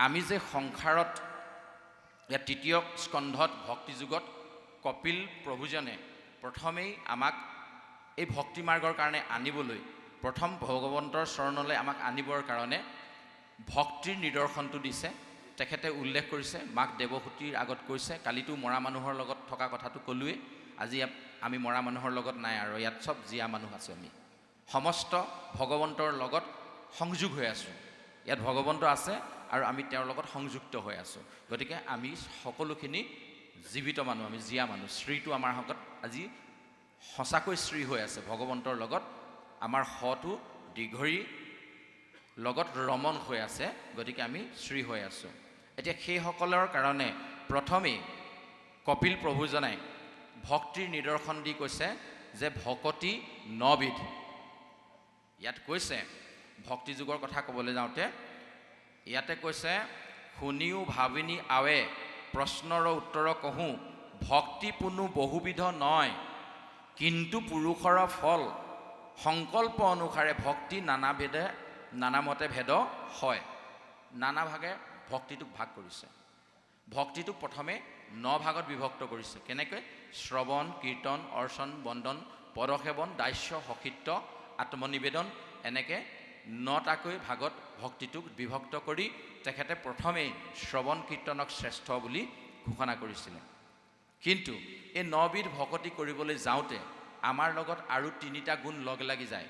আমি যে সংসাৰত ইয়াত তৃতীয় স্কন্ধত ভক্তি যুগত কপিল প্ৰভুজনে প্ৰথমেই আমাক এই ভক্তি মাৰ্গৰ কাৰণে আনিবলৈ প্ৰথম ভগৱন্তৰ চৰণলৈ আমাক আনিবৰ কাৰণে ভক্তিৰ নিদৰ্শনটো দিছে। তেখেতে উল্লেখ কৰিছে, মাক দেৱহূতিৰ আগত কৈছে, কালিতো মৰা মানুহৰ লগত থকা কথাটো ক'লোৱে, আজি আমি মৰা মানুহৰ লগত নাই আৰু ইয়াত চব জীয়া মানুহ আছোঁ। আমি সমস্ত ভগৱন্তৰ লগত সংযোগ হৈ আছোঁ। ইয়াত ভগৱন্ত আছে আৰু আমি তেওঁৰ লগত সংযুক্ত হৈ আছোঁ। গতিকে আমি সকলোখিনি জীৱিত মানুহ, আমি জীয়া মানুহ। শ্ৰীটো আমাৰ লগত আজি সঁচাকৈ শ্ৰী হৈ আছে ভগৱন্তৰ লগত। আমাৰ হটো দীঘৰী লগত ৰমন হৈ আছে। গতিকে আমি শ্ৰী হৈ আছোঁ। এতিয়া সেইসকলৰ কাৰণে প্ৰথমেই কপিল প্ৰভুজনাই ভক্তিৰ নিদৰ্শন দি কৈছে যে ভকতি ৯ বিধ। ইয়াত কৈছে ভক্তি যুগৰ কথা ক'বলৈ যাওঁতে ইয়াতে কৈছে, শুনিও ভাবিনী আৱে প্ৰশ্নৰ উত্তৰ কহোঁ, ভক্তি পুনু বহুবিধ নয়, কিন্তু পুৰুষৰ ফল সংকল্প অনুসাৰে ভক্তি নানাভেদে নানামতে ভেদ হয়। নানা ভাগে ভক্তিটোক ভাগ কৰিছে। ভক্তিটোক প্ৰথমে ৯ ভাগত বিভক্ত কৰিছে। কেনেকৈ? শ্ৰৱণ, কীৰ্তন, অৰ্চন, বন্দন, পদসেৱন, দাস্য, সখিত্য, আত্মনিবেদন, এনেকৈ ৯টাকৈ ভাগত ভক্তিটোক বিভক্ত কৰি তেখেতে প্ৰথমেই শ্ৰৱণ কীৰ্তনক শ্ৰেষ্ঠ বুলি ঘোষণা কৰিছিলে। কিন্তু এই ৯ বিধ ভকতি কৰিবলৈ যাওঁতে আমাৰ লগত আৰু ৩টা গুণ লগ লাগি যায়।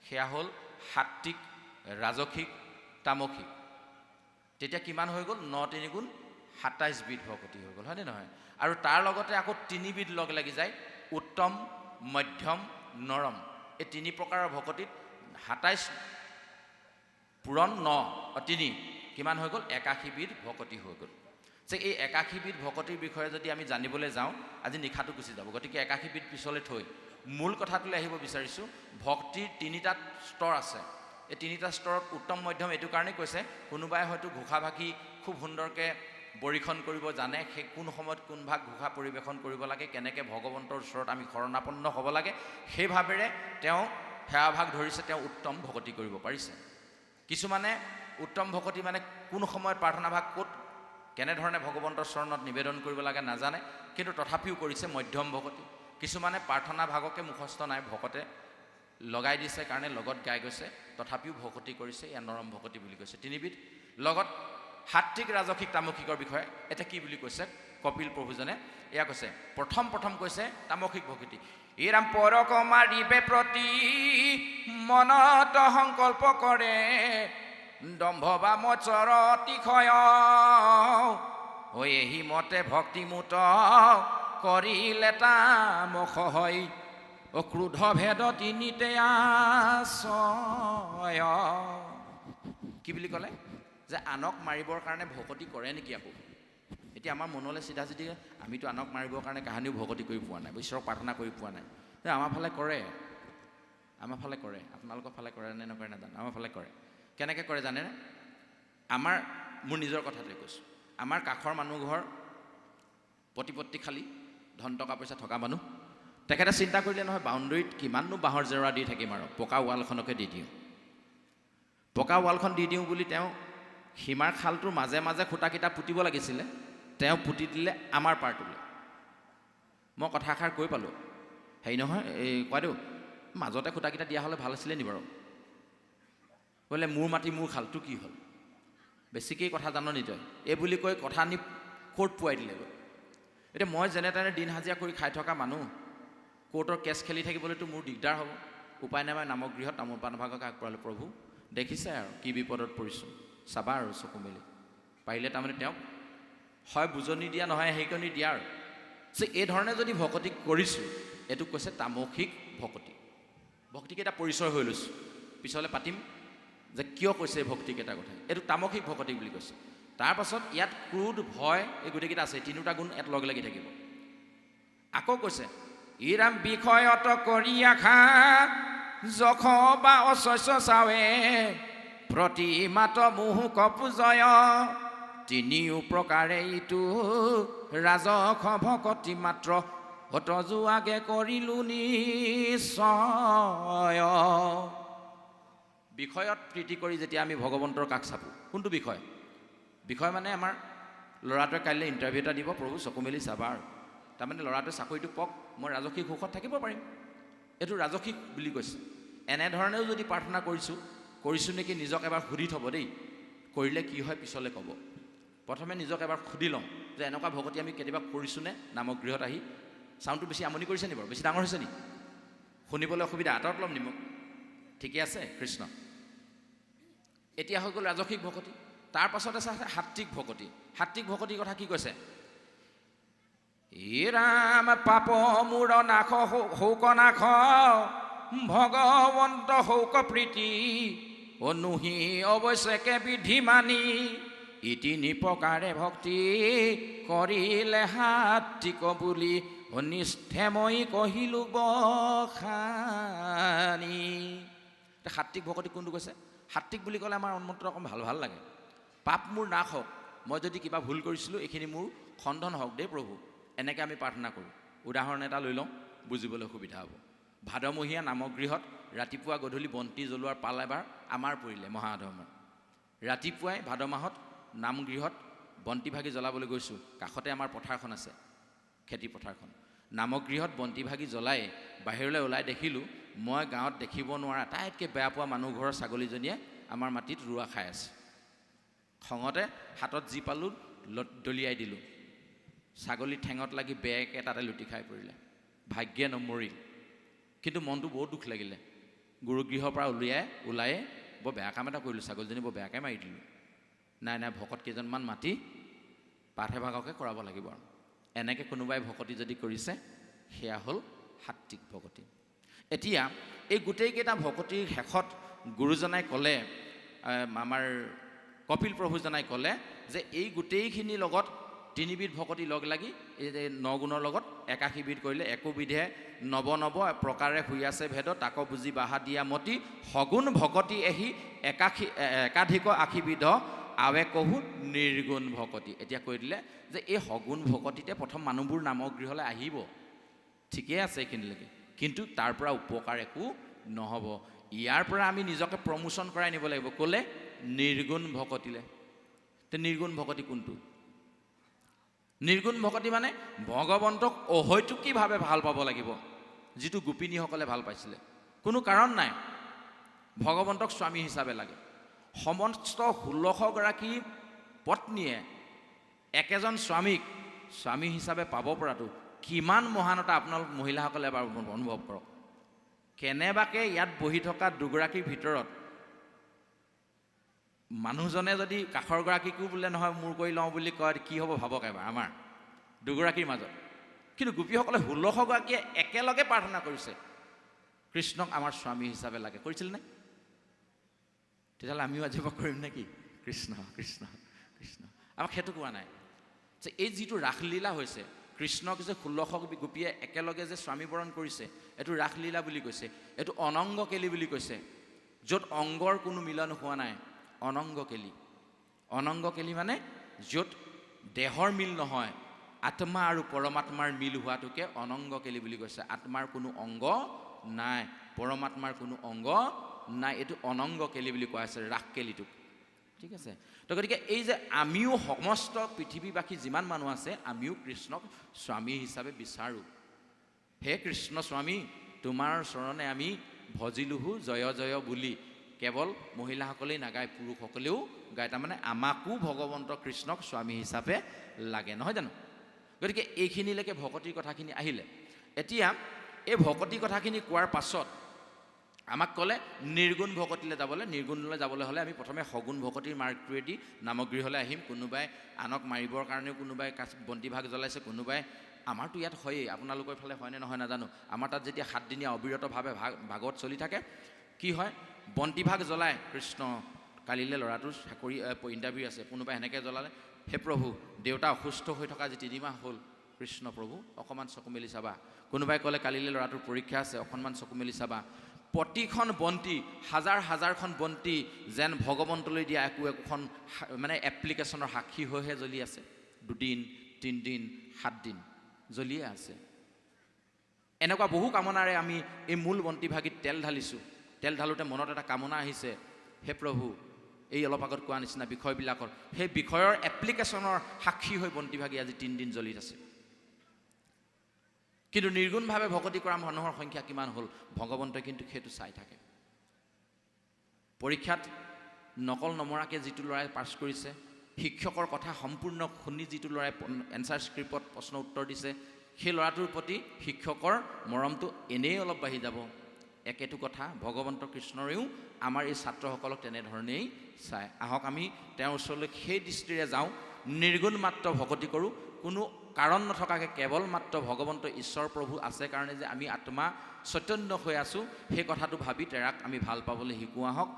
সেয়া হ'ল সাত্বিক, ৰাজসিক, তামসিক। তেতিয়া কিমান হৈ গ'ল? ৯ ৩ গুণ ২৭ বিধ ভকতি হৈ গ'ল, হয়নে নহয়? আৰু তাৰ লগতে আকৌ ৩ বিধ লগ লাগি যায়, উত্তম, মধ্যম, নৰম। এই ৩ প্ৰকাৰৰ ভকতিত ২৭ পূৰণ ৯ ৩ কিমান হৈ গ'ল? ৮১ বিধ ভকতি হৈ গ'ল। যে এই ৮১ বিধ ভকতিৰ বিষয়ে যদি আমি জানিবলৈ যাওঁ, আজি নিশাটো গুচি যাব। গতিকে ৮১ বিধ পিছলৈ থৈ মূল কথাটোলৈ আহিব বিচাৰিছোঁ। ভক্তিৰ ৩টা স্তৰ আছে। এই 3টা স্তৰত উত্তম, মধ্যম এইটো কাৰণেই কৈছে, কোনোবাই হয়তো ঘোষাভাষী খুব সুন্দৰকৈ পৰীক্ষণ কৰিব জানে, সেই কোন সময়ত কোন ভাগ ঘোষা পৰিৱেশন কৰিব লাগে, কেনেকৈ ভগৱন্তৰ ওচৰত আমি শৰণাপন্ন হ'ব লাগে, সেই ভাৱেৰে তেওঁ সেৱাভাগ ধৰিছে, তেওঁ উত্তম ভকতি কৰিব পাৰিছে। কিছুমানে উত্তম ভকতি মানে কোন সময়ত প্ৰাৰ্থনাভাগ ক'ত কেনেধৰণে ভগৱন্তৰ চৰণত নিবেদন কৰিব লাগে নাজানে, কিন্তু তথাপিও কৰিছে মধ্যম ভকতি। কিছুমানে প্ৰাৰ্থনা ভাগকে মুখস্থ নাই, ভকতে লগাই দিছে কাৰণে লগত গাই গৈছে, তথাপিও ভকতি কৰিছে, এয়া নৰম ভকতি বুলি কৈছে। 3 বিধ লগত সাত্বিক, ৰাজসিক, তামসিকৰ বিষয়ে এতিয়া কি বুলি কৈছে কপিল প্ৰভুজনে? এয়া কৈছে, প্ৰথম কৈছে তামসিক ভকতি। ইৰাম পৰক মাৰিবে প্ৰতি মনত সংকল্প কৰে, দম্ভ বা মৎসৰ অতিশয় হৈ এহি মতে ভক্তিমূত কৰিলে তামস হয়, ক্ৰোধ ভেদ 3তে আশ্ৰয়। কি বুলি ক'লে? যে আনক মাৰিবৰ কাৰণে ভকতি কৰে নেকি আকৌ? এতিয়া আমাৰ মনলৈ চিধা চিধি, আমিতো আনক মাৰিবৰ কাৰণে কাহানিও ভকতি কৰি পোৱা নাই, ঈশ্বৰক প্ৰাৰ্থনা কৰি পোৱা নাই। আমাৰ ফালে কৰে, আমাৰ ফালে কৰে, আপোনালোকৰ ফালে কৰে নে নকৰে নাজানো, আমাৰ ফালে কৰে। কেনেকৈ কৰে জানেনে? মোৰ নিজৰ কথাটোৱে কৈছোঁ। আমাৰ কাষৰ মানুহ ঘৰ প্ৰতিপত্তিশালী, ধন টকা পইচা থকা মানুহ। তেখেতে চিন্তা কৰিলে নহয়, বাউণ্ডেৰীত কিমাননো বাঁহৰ জেওৰা দি থাকিম আৰু, পকা ৱালখনকে দি দিওঁ। পকা ৱালখন দি দিওঁ বুলি তেওঁ সীমাৰ খালটোৰ মাজে মাজে খুঁটাকেইটা পুতিব লাগিছিলে, তেওঁ পুতি দিলে আমাৰ পাৰটোলৈ। মই কথা এষাৰ কৈ পালোঁ, হেৰি নহয়, এই কোৱাদেউ মাজতে খুঁটাকেইটা দিয়া হ'লে ভাল আছিলে নি বাৰু? বোলে মোৰ মাটি মোৰ খালটো কি হ'ল, বেছিকেই কথা জান নি তই, এই বুলি কৈ কথা নি কোৰ্ট পোৱাই দিলেগৈ। এতিয়া মই যেনে তেনে দিন হাজিৰা কৰি খাই থকা মানুহ, কোৰ্টৰ কেছ খেলি থাকিবলৈতো মোৰ দিগদাৰ হ'ব। উপায় নাই, নামক গৃহত তামোল পাণ ভাগক আগবঢ়ালোঁ। প্ৰভু দেখিছে আৰু কি বিপদত পৰিছোঁ, চাবা আৰু চকু মেলি। পাৰিলে তাৰমানে তেওঁক হয় বুজনি দিয়া, নহয় সেইকণি দিয়া আৰু। এই ধৰণে যদি ভকতি কৰিছোঁ, এইটোক কৈছে তামসিক ভকতি। ভক্তিকেইটা পৰিচয় হৈ লৈছোঁ, পিছলৈ পাতিম যে কিয় কৈছে এই ভক্তিকেইটা কথা। এইটো তামসিক ভকতি বুলি কৈছে। তাৰপাছত ইয়াত ক্ৰোধ, ভয়, এই গোটেইকেইটা আছে, 3টা গুণ ইয়াত লগ লাগি থাকিব। আকৌ কৈছে, ইৰাম বিষয়ত কৰি আশা যখ বা অশস্য চাৱে, প্ৰতিমাত মোহক পূজয়, 3 প্ৰকাৰে ইটো ৰাজস ভকতি মাত্ৰ, হত যোৱাগে কৰিলো নিশ্চয়। বিষয়ত প্ৰীতি কৰি যেতিয়া আমি ভগৱন্তৰ কাষ চাপোঁ, কোনটো বিষয়? বিষয় মানে আমাৰ ল'ৰাটোৱে কাইলৈ ইণ্টাৰভিউ এটা দিব, প্ৰভু চকু মেলি চাবা আৰু তাৰমানে ল'ৰাটোৱে চাকৰিটো পাওক, মই ৰাজসিক সুখত থাকিব পাৰিম, এইটো ৰাজসিক বুলি কৈছে। এনেধৰণেও যদি প্ৰাৰ্থনা কৰিছোঁ নেকি নিজক এবাৰ সুধি থ'ব দেই, কৰিলে কি হয় পিছলৈ ক'ব। প্ৰথমে নিজক এবাৰ সুধি লওঁ যে এনেকুৱা ভকতি আমি কেতিয়াবা কৰিছোঁনে নামক গৃহত আহি। চাউণ্ডটো বেছি আমনি কৰিছে নি বাৰু, বেছি ডাঙৰ হৈছে নি, শুনিবলৈ অসুবিধা, আঁতৰত ল'ম নি মোক, ঠিকে আছে কৃষ্ণ। এতিয়া হৈ গ'ল ৰাজসিক ভকতি। তাৰ পাছত আছে সাত্বিক ভকতি। সাত্বিক ভকতিৰ কথা কি কৈছে? হে ৰাম পাপ মূৰ নাশ শৌক নাশ ভগৱন্ত শৌক প্ৰীতি অনুহি অৱশ্যকে বিধি মানি ইতি নিপ্ৰকাৰে ভক্তি কৰিলে সাত্বিক বুলি অনিষ্ঠেময়ী কহিলো বখানি। সাত্বিক ভকতি কোনটো কৈছে? সাত্বিক বুলি ক'লে আমাৰ মনটো অকণ ভাল ভাল লাগে। পাপ মোৰ নাশ হওক, মই যদি কিবা ভুল কৰিছিলোঁ এইখিনি মোৰ খণ্ডন হওক দেই প্ৰভু, এনেকৈ আমি প্ৰাৰ্থনা কৰোঁ। উদাহৰণ এটা লৈ লওঁ, বুজিবলৈ সুবিধা হ'ব। ভাদমহীয়া নামক গৃহত ৰাতিপুৱা গধূলি বন্তি জ্বলোৱাৰ পাল এবাৰ আমাৰ পৰিলে মহাধৰ্মৰ। ৰাতিপুৱাই ভাদ মাহত নামগৃহত বন্তি ভাগি জ্বলাবলৈ গৈছোঁ। কাষতে আমাৰ পথাৰখন আছে, খেতি পথাৰখন। নামক গৃহত বন্তি ভাগি জ্বলাই বাহিৰলৈ ওলাই দেখিলোঁ মই গাঁৱত দেখিব নোৱাৰা আটাইতকৈ বেয়া পোৱা মানুহ ঘৰৰ ছাগলীজনীয়ে আমাৰ মাটিত ৰোৱা খাই আছে। খঙতে হাতত যি পালোঁ দলিয়াই দিলোঁ। ছাগলী ঠেঙত লাগি বেয়াকৈ তাতে লুটি খাই পৰিলে, ভাগ্যে নমৰিল। কিন্তু মনটো বহুত দুখ লাগিলে। গুৰুগৃহৰ পৰা ওলায়ে বৰ বেয়া কাম এটা কৰিলোঁ, ছাগলীজনী বৰ বেয়াকৈ মাৰি দিলোঁ। নাই ভকত কেইজনমান মাতি পাঠে ভাগকে কৰাব লাগিব আৰু। এনেকৈ কোনোবাই ভকতি যদি কৰিছে সেয়া হ'ল সাত্বিক ভকতি। এতিয়া এই গোটেইকেইটা ভকতিৰ শেষত গুৰুজনাই ক'লে, আমাৰ কপিল প্ৰভুজনাই ক'লে যে এই গোটেইখিনিৰ লগত তিনিবিধ ভকতি লগ লাগি এই যে 9 গুণৰ লগত 81 বিধ কৰিলে, একোবিধে নৱ প্ৰকাৰে শুই আছে ভেদ তাক বুজি বাহা দিয়া মতি সগুণ ভকতি এহি একাধিক 80 বিধ আৱে কহু নিৰ্গুণ ভকতি। এতিয়া কৈ দিলে যে এই সগুণ ভকতিতে প্ৰথম মানুহবোৰ নামক গৃহলৈ আহিব, ঠিকেই আছে এইখিনিলৈকে, কিন্তু তাৰ পৰা উপকাৰ একো নহ'ব। ইয়াৰ পৰা আমি নিজকে প্ৰমোশ্যন কৰাই নিব লাগিব। ক'লে? নিৰ্গুণ ভকতিলে। তে নিৰ্গুণ ভকতি কোনটো? নিৰ্গুণ ভকতি মানে ভগৱন্তক অহৈতুকীভাৱে ভাল পাব লাগিব, যিটো গোপিনীসকলে ভাল পাইছিলে। কোনো কাৰণ নাই, ভগৱন্তক স্বামী হিচাপে লাগে। সমস্ত 16গৰাকী পত্নীয়ে একেজন স্বামীক স্বামী হিচাপে পাব পৰাটো কিমান মহানতা আপোনালোক মহিলাসকলে এবাৰ অনুভৱ কৰক। কেনেবাকে ইয়াত বহি থকা দুগৰাকীৰ ভিতৰত মানুহজনে যদি কাষৰ গৰাকীকো বোলে নহয় মোৰ কৰি লওঁ বুলি কয়, কি হ'ব ভাবক এবাৰ আমাৰ দুগৰাকীৰ মাজত। কিন্তু গোপীসকলে 16গৰাকীয়ে একেলগে প্ৰাৰ্থনা কৰিছে কৃষ্ণক আমাৰ স্বামী হিচাপে লাগে। কৰিছিল নে? তেতিয়াহ'লে আমিও আজিৰ পৰা কৰিম নেকি? কৃষ্ণ কৃষ্ণ কৃষ্ণ। আমাক সেইটো কোৱা নাই যে এই যিটো ৰাসলীলা হৈছে, কৃষ্ণক যে 16 গোপীয়ে একেলগে যে স্বামী বৰণ কৰিছে, এইটো ৰাসলীলা বুলি কৈছে। এইটো অনংগ কেলি বুলি কৈছে, য'ত অংগৰ কোনো মিলন হোৱা নাই। অনংগ কেলি। অনংগ কেলি মানে য'ত দেহৰ মিল নহয়, আত্মা আৰু পৰমাত্মাৰ মিল হোৱাটোকে অনংগ কেলি বুলি কৈছে। আত্মাৰ কোনো অংগ নাই, পৰমাত্মাৰ কোনো অংগ নাই, এইটো অনংগ কেলি বুলি কোৱা হৈছে ৰাস কেলিটোক, ঠিক আছে। তো গতিকে এই যে আমিও সমস্ত পৃথিৱীবাসী যিমান মানুহ আছে আমিও কৃষ্ণক স্বামী হিচাপে বিচাৰোঁ। হে কৃষ্ণ স্বামী, তোমাৰ চৰণে আমি ভজিলোহো জয় জয় বুলি কেৱল মহিলাসকলেই নাগায়, পুৰুষসকলেও গায়। তাৰমানে আমাকো ভগৱন্ত কৃষ্ণক স্বামী হিচাপে লাগে, নহয় জানো? গতিকে এইখিনিলৈকে ভকতিৰ কথাখিনি আহিলে। এতিয়া এই ভকতিৰ কথাখিনি কোৱাৰ পাছত আমাক ক'লে নিৰ্গুণ ভকতিলৈ যাবলৈ। নিৰ্গুণলৈ যাবলৈ হ'লে আমি প্ৰথমে সগুণ ভকতিৰ মাৰ্গটোৱেদি নামগৃহলৈ আহিম। কোনোবাই আনক মাৰিবৰ কাৰণেও কোনোবাই বন্তি ভাগ জ্বলাইছে, কোনোবাই, আমাৰতো ইয়াত হয়েই, আপোনালোকৰ ফালে হয়নে নহয় নাজানো, আমাৰ তাত যেতিয়া 7 দিনীয়া অবিৰতভাৱে ভাগৱত চলি থাকে, কি হয়, বন্তি ভাগ জ্বলাই, কৃষ্ণ কালিলৈ ল'ৰাটোৰ চাকৰি ইণ্টাৰভিউ আছে, কোনোবাই সেনেকৈ জ্বলালে, হে প্ৰভু দেউতা অসুস্থ হৈ থকা আজি 3 মাহ হ'ল, কৃষ্ণ প্ৰভু অকণমান চকু মেলি চাবা। কোনোবাই ক'লে কালিলৈ ল'ৰাটোৰ পৰীক্ষা আছে, অকণমান চকু মেলি চাবা। প্ৰতিখন বন্তি, হাজাৰখন বন্তি যেন ভগৱন্তলৈ দিয়া একোখন মানে এপ্লিকেশ্যনৰ সাক্ষী হৈহে জ্বলি আছে। 2 দিন 3 দিন 7 দিন জ্বলিয়ে আছে। এনেকুৱা বহু কামনাৰে আমি এই মূল বন্তি ভাগিত তেল ঢালিছোঁ। তেল ঢালোঁতে মনত এটা কামনা আহিছে, হে প্ৰভু এই অলপ আগত কোৱা নিচিনা বিষয়বিলাকৰ সেই বিষয়ৰ এপ্লিকেশ্যনৰ সাক্ষী হৈ বন্তিভাগি আজি 3 দিন জ্বলি আছে। কিন্তু নিৰ্গুণভাৱে ভকতি কৰা মানুহৰ সংখ্যা কিমান হ'ল ভগৱন্তই কিন্তু সেইটো চাই থাকে। পৰীক্ষাত নকল নমৰাকৈ যিটো ল'ৰাই পাছ কৰিছে, শিক্ষকৰ কথা সম্পূৰ্ণ শুনি যিটো ল'ৰাই এনচাৰ স্ক্ৰিপ্টত প্ৰশ্ন উত্তৰ দিছে, সেই ল'ৰাটোৰ প্ৰতি শিক্ষকৰ মৰমটো এনেই অলপ বাঢ়ি যাব। একেটো কথা ভগৱন্ত কৃষ্ণৰেও আমাৰ এই ছাত্ৰসকলক তেনেধৰণেই চায়। আহক আমি তেওঁৰ ওচৰলৈ সেই দৃষ্টিৰে যাওঁ, নিৰ্গুণ মাত্ৰ ভকতি কৰোঁ, কোনো কাৰণ নথকাকৈ কেৱল মাত্ৰ ভগৱন্ত ঈশ্বৰ প্ৰভু আছে কাৰণে যে আমি আত্মা চৈতন্য হৈ আছোঁ, সেই কথাটো ভাবি তেৰাক আমি ভাল পাবলৈ শিকোঁ আহক।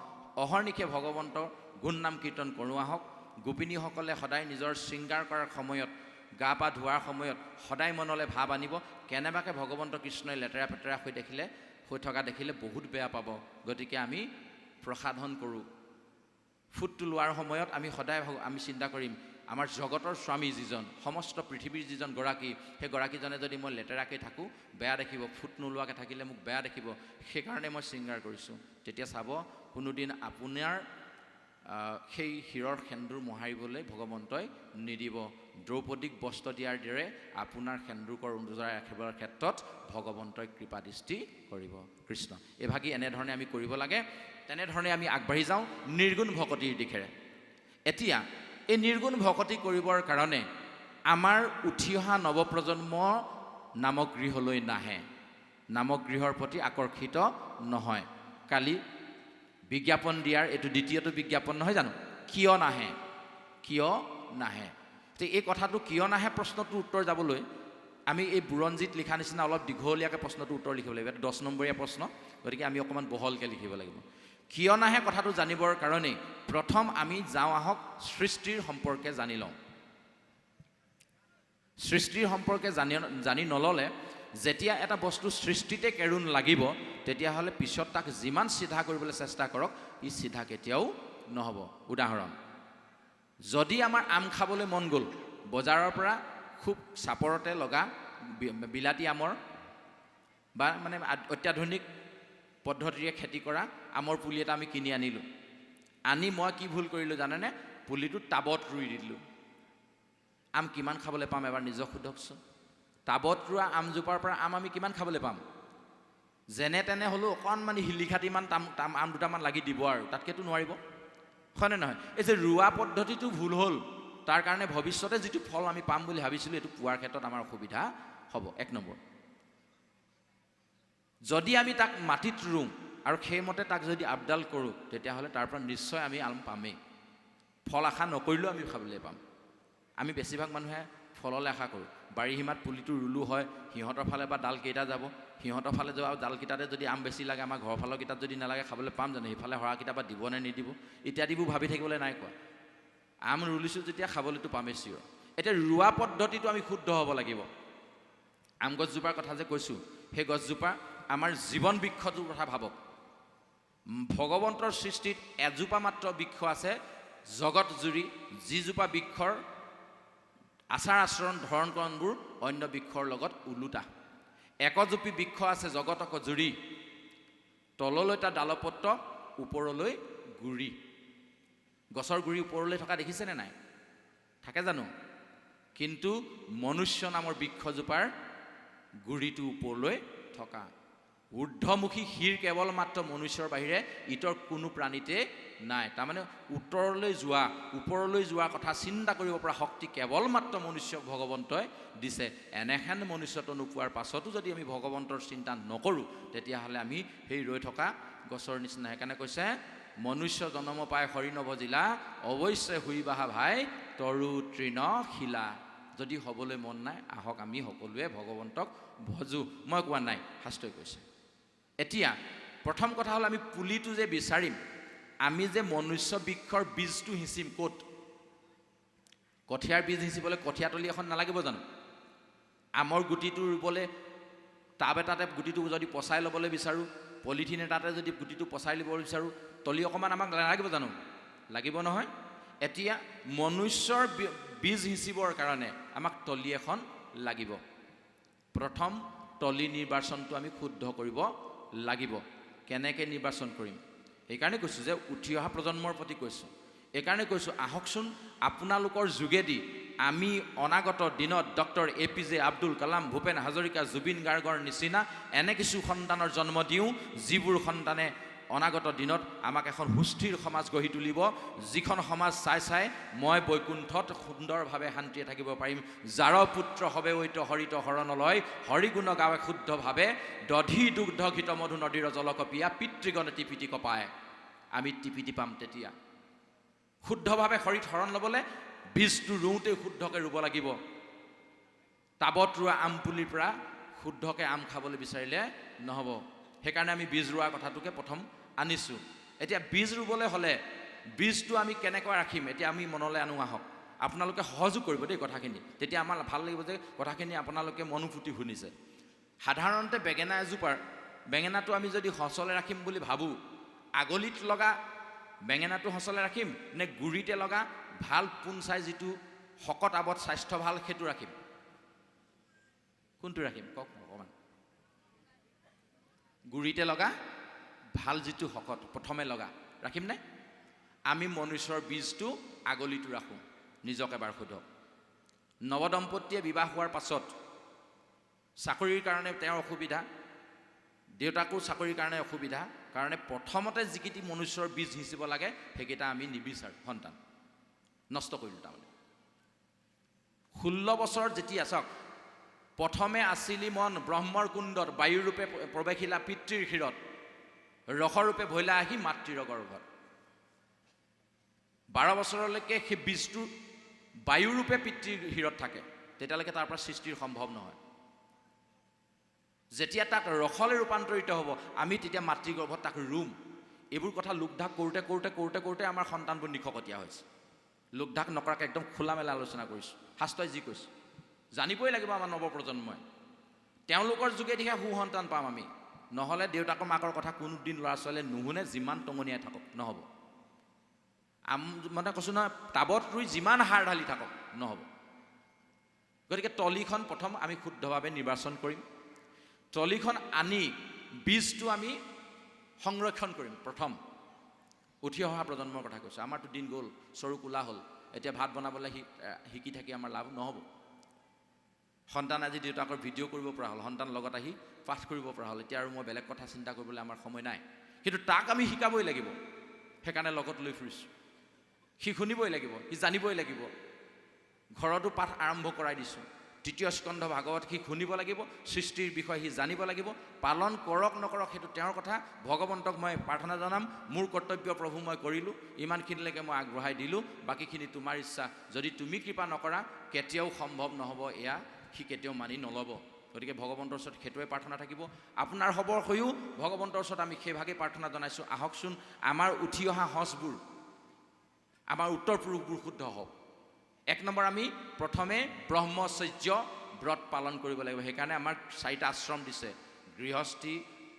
অহৰ্নিশে ভগৱন্তৰ গুণ নাম কীৰ্তন কৰোঁ আহক। গোপিনীসকলে সদায় নিজৰ শৃংগাৰ কৰাৰ সময়ত, গা পা ধোৱাৰ সময়ত সদায় মনলৈ ভাৱ আনিব, কেনেবাকৈ ভগৱন্ত কৃষ্ণই লেতেৰা পেতেৰা হৈ থকা দেখিলে বহুত বেয়া পাব। গতিকে আমি প্ৰসাধন কৰোঁ। ফুটটো লোৱাৰ সময়ত আমি সদায় আমি চিন্তা কৰিম, আমাৰ জগতৰ স্বামী যিজন, সমস্ত পৃথিৱীৰ যিজন গৰাকী, সেই গৰাকীজনে যদি মই লেতেৰাকৈ থাকোঁ বেয়া দেখিব, ফুট নোলোৱাকৈ থাকিলে মোক বেয়া দেখিব, সেইকাৰণে মই শৃংগাৰ কৰিছোঁ। তেতিয়া চাব কোনোদিন আপোনাৰ সেই শিৰৰ সেন্দুৰ মোহাৰিবলৈ ভগৱন্তই নিদিব। দ্ৰৌপদীক বস্ত্ৰ দিয়াৰ দৰে আপোনাৰ সেন্দুৰ উজৰাই ৰাখিবৰ ক্ষেত্ৰত ভগৱন্তই কৃপা দৃষ্টি কৰিব। কৃষ্ণ এভাগি এনেধৰণে আমি কৰিব লাগে। তেনেধৰণে আমি আগবাঢ়ি যাওঁ নিৰ্গুণ ভকতিৰ দিশেৰে। এতিয়া এই নিৰ্গুণ ভকতি কৰিবৰ কাৰণে আমাৰ উঠি অহা নৱপ্ৰজন্ম নামগৃহলৈ নাহে, নামগৃহৰ প্ৰতি আকৰ্ষিত নহয়। কালি বিজ্ঞাপন দিয়াৰ এইটো দ্বিতীয়টো বিজ্ঞাপন নহয় জানো? কিয় নাহে? কিয় নাহে? তো এই কথাটো কিয় নাহে প্ৰশ্নটোৰ উত্তৰ যাবলৈ আমি এই বুৰঞ্জীত লিখা নিচিনা অলপ দীঘলীয়াকৈ প্ৰশ্নটোৰ উত্তৰ লিখিব লাগিব। এটা 10 নম্বৰীয়া প্ৰশ্ন, গতিকে আমি অকণমান বহলকৈ লিখিব লাগিব। কিয় নাহে কথাটো জানিবৰ কাৰণেই প্ৰথম আমি যাওঁ আহক সৃষ্টিৰ সম্পৰ্কে জানি লওঁ। সৃষ্টিৰ সম্পৰ্কে জানি নল'লে যেতিয়া এটা বস্তু সৃষ্টিতে কেৰুণ লাগিব, তেতিয়াহ'লে পিছত তাক যিমান চিধা কৰিবলৈ চেষ্টা কৰক ই চিধা কেতিয়াও নহ'ব। উদাহৰণ, যদি আমাৰ আম খাবলৈ মন গ'ল, বজাৰৰ পৰা খুব চাপৰতে লগা বিলাতী আমৰ বা মানে অত্যাধুনিক পদ্ধতিৰে খেতি কৰা আমৰ পুলি এটা আমি কিনি আনিলোঁ। আনি মই কি ভুল কৰিলোঁ জানেনে? পুলিটো টাবত ৰুই দিলোঁ। আম কিমান খাবলৈ পাম এবাৰ নিজক সোধকচোন। টাবত ৰোৱা আমজোপাৰ পৰা আম আমি কিমান খাবলৈ পাম? যেনে তেনে হ'লেও অকণমান শিলিখাটিমান আম দুটামান লাগি দিব আৰু তাতকেতো নোৱাৰিব, হয়নে নহয়? এই যে ৰোৱা পদ্ধতিটো ভুল হ'ল, তাৰ কাৰণে ভৱিষ্যতে যিটো ফল আমি পাম বুলি ভাবিছিলোঁ এইটো পোৱাৰ ক্ষেত্ৰত আমাৰ অসুবিধা হ'ব। 1 নম্বৰ, যদি আমি তাক মাটিত ৰুওঁ আৰু সেইমতে তাক যদি আপডাল কৰোঁ, তেতিয়াহ'লে তাৰ পৰা নিশ্চয় আমি আম পামেই। ফল আশা নকৰিলেও আমি খাবলৈ পাম। আমি বেছিভাগ মানুহে ফললৈ আশা কৰোঁ। বাৰী সীমাত পুলিটো ৰুলো হয়, সিহঁতৰ ফালে বা ডালকেইটা যাব, সিহঁতৰ ফালে যোৱা ডালকেইটাতে যদি আম বেছি লাগে, আমাৰ ঘৰৰ ফালৰ কেইটাত যদি নালাগে খাবলৈ পাম জানো? সিফালে হৰাকেইটা বা দিব নে নিদিব ইত্যাদিবোৰ ভাবি থাকিবলৈ নাই কোৱা। আম ৰুলিছোঁ যেতিয়া খাবলৈতো পামেই চিঞৰ। এতিয়া ৰোৱা পদ্ধতিটো আমি শুদ্ধ হ'ব লাগিব। আম গছজোপাৰ কথা যে কৈছোঁ, সেই গছজোপা আমাৰ জীৱন বৃক্ষটোৰ কথা ভাবক। ভগৱন্তৰ সৃষ্টিত এজোপা মাত্ৰ বৃক্ষ আছে জগত জুৰি, যিজোপা বৃক্ষৰ আচাৰ আচৰণ ধৰণ কৰণবোৰ অন্য বৃক্ষৰ লগত ওলোটা। একজোপি বৃক্ষ আছে জগতক জুৰি, তললৈ তাৰ ডালপত্ৰ, ওপৰলৈ গুৰি। গছৰ গুৰি ওপৰলৈ থকা দেখিছেনে নাই? থাকে জানো? কিন্তু মনুষ্য নামৰ বৃক্ষজোপাৰ গুৰিটো ওপৰলৈ থকা। ঊৰ্ধ্বমুখী শিৰ কেৱল মাত্ৰ মনুষ্যৰ বাহিৰে ইতৰ কোনো প্ৰাণীতে নাই। তাৰমানে উত্তৰলৈ যোৱা, ওপৰলৈ যোৱাৰ কথা চিন্তা কৰিব পৰা শক্তি কেৱল মাত্ৰ মনুষ্যক ভগৱন্তই দিছে। এনেহেন মনুষ্যত্ব নোপোৱাৰ পাছতো যদি আমি ভগৱন্তৰ চিন্তা নকৰোঁ, তেতিয়াহ'লে আমি সেই ৰৈ থকা গছৰ নিচিনা। সেইকাৰণে কৈছে, মনুষ্য জন্ম পাই হৰি নভজিলা, অৱশ্যে হুই বাহা ভাই তৰু তৃণ শিলা। যদি হ'বলৈ মন নাই, আহক আমি সকলোৱে ভগৱন্তক ভজো। মই কোৱা নাই, শাস্ত্ৰই কৈছে। এতিয়া প্ৰথম কথা হ'ল আমি পুলিটো যে বিচাৰিম, আমি যে মনুষ্য বৃক্ষৰ বীজটো সিঁচিম ক'ত? কঠীয়াৰ বীজ সিঁচিবলৈ কঠীয়াতলি এখন নালাগিব জানো? আমৰ গুটিটো ৰুবলৈ টাব এটাতে গুটিটো যদি পচাই ল'বলৈ বিচাৰোঁ, পলিথিন এটাতে যদি গুটিটো পচাই ল'ব বিচাৰোঁ, তলি অকণমান আমাক নালাগিব জানো? লাগিব নহয়। এতিয়া মনুষ্যৰ বীজ সিঁচিবৰ কাৰণে আমাক তলি এখন লাগিব। প্ৰথম তলি নিৰ্বাচনটো আমি শুদ্ধ কৰিব লাগিব। কেনেকৈ নিৰ্বাচন কৰিম? সেইকাৰণে কৈছোঁ যে উঠি অহা প্ৰজন্মৰ প্ৰতি কৈছোঁ, এইকাৰণে কৈছোঁ আহকচোন আপোনালোকৰ যোগেদি আমি অনাগত দিনত ডক্টৰ APJ আব্দুল কালাম, ভূপেন হাজৰিকা, জুবিন গাৰ্গৰ নিচিনা এনে কিছু সন্তানৰ জন্ম দিওঁ যিবোৰ সন্তানে অনাগত দিনত আমাক এখন সুস্থিৰ সমাজ গঢ়ি তুলিব, যিখন সমাজ চাই মই বৈকুণ্ঠত সুন্দৰভাৱে শান্তিয়ে থাকিব পাৰিম। যাৰ পুত্ৰ হবে ঐত হৰিত শৰণলৈ, হৰিগুণ গাৱে শুদ্ধভাৱে, দধি দুগ্ধ ঘিত মধু নদীৰ জলকপিয়া, পিতৃগণে টিপিটি কপায় আমি টিপিটি পাম। তেতিয়া শুদ্ধভাৱে হৰিত শৰণ ল'বলৈ বীজটো ৰুওঁতে শুদ্ধকৈ ৰুব লাগিব। টাবত ৰোৱা আম পুলিৰ পৰা শুদ্ধকৈ আম খাবলৈ বিচাৰিলে নহ'ব। সেইকাৰণে আমি বীজ ৰোৱাৰ কথাটোকে প্ৰথম আনিছোঁ। এতিয়া বীজ ৰুবলৈ হ'লে বীজটো আমি কেনেকৈ ৰাখিম, এতিয়া আমি মনলৈ আনো আহক। আপোনালোকে সহযোগ কৰিব দেই কথাখিনি, তেতিয়া আমাৰ ভাল লাগিব যে কথাখিনি আপোনালোকে মনোপুতি শুনিছে। সাধাৰণতে বেঙেনা এজোপাৰ বেঙেনাটো আমি যদি সঁচলে ৰাখিম বুলি ভাবোঁ, আগলিত লগা বেঙেনাটো সঁচলে ৰাখিম নে গুৰিতে লগা ভাল পোন চাই যিটো শকত আৱত স্বাস্থ্য ভাল সেইটো ৰাখিম? কোনটো ৰাখিম কওক অকণমান? গুৰিতে লগা ভাল যিটো শকত প্ৰথমে লগা ৰাখিম নে? আমি মনুষ্যৰ বীজটো আগলিটো ৰাখোঁ। নিজক এবাৰ সোধক। নৱদম্পতীয়ে বিবাহ হোৱাৰ পাছত চাকৰিৰ কাৰণে তেওঁৰ অসুবিধা, দেউতাকো চাকৰিৰ কাৰণে অসুবিধা কাৰণে প্ৰথমতে যিকেইটি মনুষ্যৰ বীজ সিঁচিব লাগে সেইকেইটা আমি নিবিচাৰোঁ, সন্তান নষ্ট কৰিলোঁ। তাৰমানে 16 বছৰ যেতিয়া চাওক, প্ৰথমে আছিলি মন ব্ৰহ্মৰ কুণ্ডত, বায়ুৰূপে প্ৰৱেশিলা পিতৃৰ শিৰত, ৰসৰূপে ভৈলা আহি মাতৃৰ গৰ্ভত। 12 বছৰলৈকে সেই বীজটো বায়ুৰূপে পিতৃৰ শিৰত থাকে, তেতিয়ালৈকে তাৰ পৰা সৃষ্টিৰ সম্ভৱ নহয়। যেতিয়া তাক ৰসলৈ ৰূপান্তৰিত হ'ব, আমি তেতিয়া মাতৃগৰ্ভত তাক ৰুম। এইবোৰ কথা লোকঢাক কৰোঁতে কৰোঁতে কৰোঁতে কৰোঁতে আমাৰ সন্তানবোৰ নিশকতীয়া হৈছে। লোকঢাক নকৰাকৈ একদম খোলা মেলা আলোচনা কৰিছোঁ। শাস্ত্ৰই যি কৈছে জানিবই লাগিব আমাৰ নৱপ্ৰজন্মই। তেওঁলোকৰ যোগেদিহে সুসন্তান পাম আমি। নহ'লে দেউতাকৰ মাকৰ কথা কোনোদিন ল'ৰা ছোৱালীয়ে নুশুনে, যিমান টঙনিয়াই থাকক নহ'ব। মানে কৈছোঁ নহয়, টাবত ৰুই যিমান সাৰ ঢালি থাকক নহ'ব। গতিকে তলিখন প্ৰথম আমি শুদ্ধভাৱে নিৰ্বাচন কৰিম। তলিখন আনি বীজটো আমি সংৰক্ষণ কৰিম। প্ৰথম উঠি অহা প্ৰজন্মৰ কথা কৈছোঁ। আমাৰতো দিন গ'ল, চৰু কোলা হ'ল, এতিয়া ভাত বনাবলৈ শিকি থাকি আমাৰ লাভ নহ'ব। সন্তান আজি দেউতাকৰ ভিডিঅ' কৰিব পৰা হ'ল, সন্তান লগত আহি পাঠ কৰিব পৰা হ'ল। এতিয়া আৰু মই বেলেগ কথা চিন্তা কৰিবলৈ আমাৰ সময় নাই, কিন্তু তাক আমি শিকাবই লাগিব। সেইকাৰণে লগত লৈ ফুৰিছোঁ। সি শুনিবই লাগিব, সি জানিবই লাগিব। ঘৰতো পাঠ আৰম্ভ কৰাই দিছোঁ। 3য় স্কন্ধ ভাগৱত সি শুনিব লাগিব, সৃষ্টিৰ বিষয়ে সি জানিব লাগিব। পালন কৰক নকৰক সেইটো তেওঁৰ কথা। ভগৱন্তক মই প্ৰাৰ্থনা জনাম, মোৰ কৰ্তব্য প্ৰভু মই কৰিলোঁ, ইমানখিনিলৈকে মই আগবঢ়াই দিলোঁ, বাকীখিনি তোমাৰ ইচ্ছা। যদি তুমি কৃপা নকৰা কেতিয়াও সম্ভৱ নহ'ব, এয়া সি কেতিয়াও মানি নল'ব। গতিকে ভগৱন্তৰ ওচৰত সেইটোৱে প্ৰাৰ্থনা থাকিব। আপোনাৰ খবৰ হৈও ভগৱন্তৰ ওচৰত আমি সেইভাগেই প্ৰাৰ্থনা জনাইছোঁ। আহকচোন আমাৰ উঠি অহা সঁচবোৰ, আমাৰ উত্তৰ পুৰুষবোৰ শুদ্ধ হওক। 1 নম্বৰ আমি প্ৰথমে ব্ৰহ্মচৰ্য ব্ৰত পালন কৰিব লাগিব। সেইকাৰণে আমাৰ 4টা আশ্ৰম দিছে: গৃহস্থী,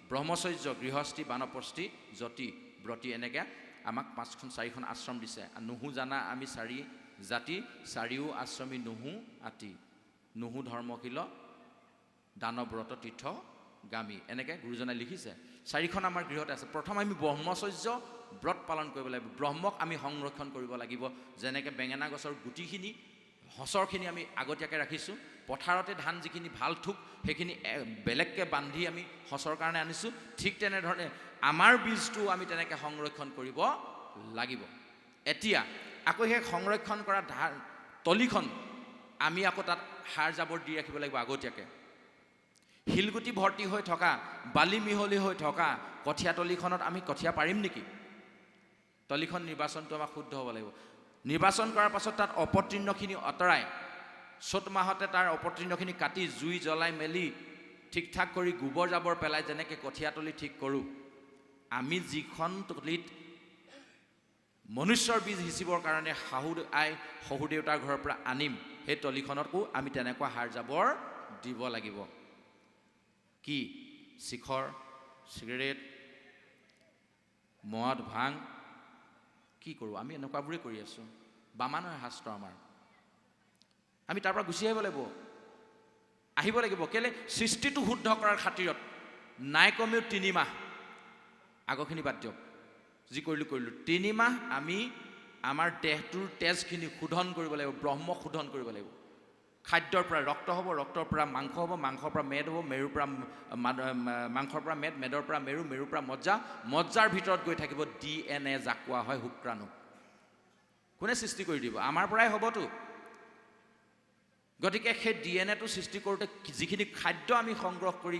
ব্ৰহ্মচৰ্য, গৃহস্থী, বানপ্ৰস্থী, যতি, ব্ৰতী। এনেকৈ আমাক 4খন আশ্ৰম দিছে। নুহু জানা আমি 4 জাতি, 4ও আশ্ৰমী নুহু আতি, নুহু ধৰ্মশীল, দানব্ৰত তীৰ্থ গামী। এনেকৈ গুৰুজনাই লিখিছে। 4খন আমাৰ গৃহতে আছে। প্ৰথম আমি ব্ৰহ্মচৰ্য ব্ৰত পালন কৰিব লাগিব। ব্ৰহ্মক আমি সংৰক্ষণ কৰিব লাগিব। যেনেকৈ বেঙেনা গছৰ গুটিখিনি, সঁচৰখিনি আমি আগতীয়াকৈ ৰাখিছোঁ, পথাৰতে ধান যিখিনি ভাল থোক সেইখিনি বেলেগকৈ বান্ধি আমি সঁচৰ কাৰণে আনিছোঁ, ঠিক তেনেধৰণে আমাৰ বীজটো আমি তেনেকৈ সংৰক্ষণ কৰিব লাগিব। এতিয়া আকৌ সেই সংৰক্ষণ কৰা তলিখন আমি আকৌ তাত সাৰ জাবৰ দি ৰাখিব লাগিব আগতীয়াকৈ। শিলগুটি ভৰ্তি হৈ থকা, বালি মিহলি হৈ থকা কঠীয়াতলিখনত আমি কঠীয়া পাৰিম নেকি? তলিখন নিৰ্বাচনটো আমাক শুদ্ধ হ'ব লাগিব। নিৰ্বাচন কৰাৰ পাছত তাত অপতৃণখিনি আঁতৰাই, চ'ত মাহতে তাৰ অপতৃণখিনি কাটি জুই জ্বলাই মেলি ঠিক ঠাক কৰি গোবৰ জাবৰ পেলাই যেনেকৈ কঠীয়াতলি ঠিক কৰোঁ, আমি যিখন তলিত মনুষ্যৰ বীজ সিঁচিবৰ কাৰণে শাহু আই শহুৰ দেউতাৰ ঘৰৰ পৰা আনিম, সেই তলিখনতো আমি তেনেকুৱা সাৰ জাবৰ দিব লাগিব। কি? শিখৰ, চিগাৰেট, মদ, ভাং কি কৰোঁ আমি? এনেকুৱাবোৰেই কৰি আছোঁ। বামা নহয় শাস্ত্ৰ আমাৰ। আমি তাৰ পৰা গুচি আহিব লাগিব। কেলে? সৃষ্টিটো শুদ্ধ কৰাৰ খাতিৰত নাই কমেও 3 মাহ, আগৰখিনি বাদ দিয়ক, যি কৰিলোঁ 3 মাহ আমি আমাৰ দেহটোৰ তেজখিনি শোধন কৰিব লাগিব, ব্ৰহ্ম শোধন কৰিব লাগিব। খাদ্যৰ পৰা ৰক্ত হ'ব, ৰক্তৰ পৰা মাংস হ'ব, মাংসৰ পৰা মেদ হ'ব, মেৰুৰ পৰা মাংসৰ পৰা মেদ, মেদৰ পৰা মেৰু, মেৰুৰ পৰা মজ্জা, মজ্জাৰ ভিতৰত গৈ থাকিব DNA, যাক কোৱা হয় শুক্ৰাণু। কোনে সৃষ্টি কৰি দিব? আমাৰ পৰাই হ'বতো। গতিকে সেই DNA-টো সৃষ্টি কৰোঁতে যিখিনি খাদ্য আমি সংগ্ৰহ কৰি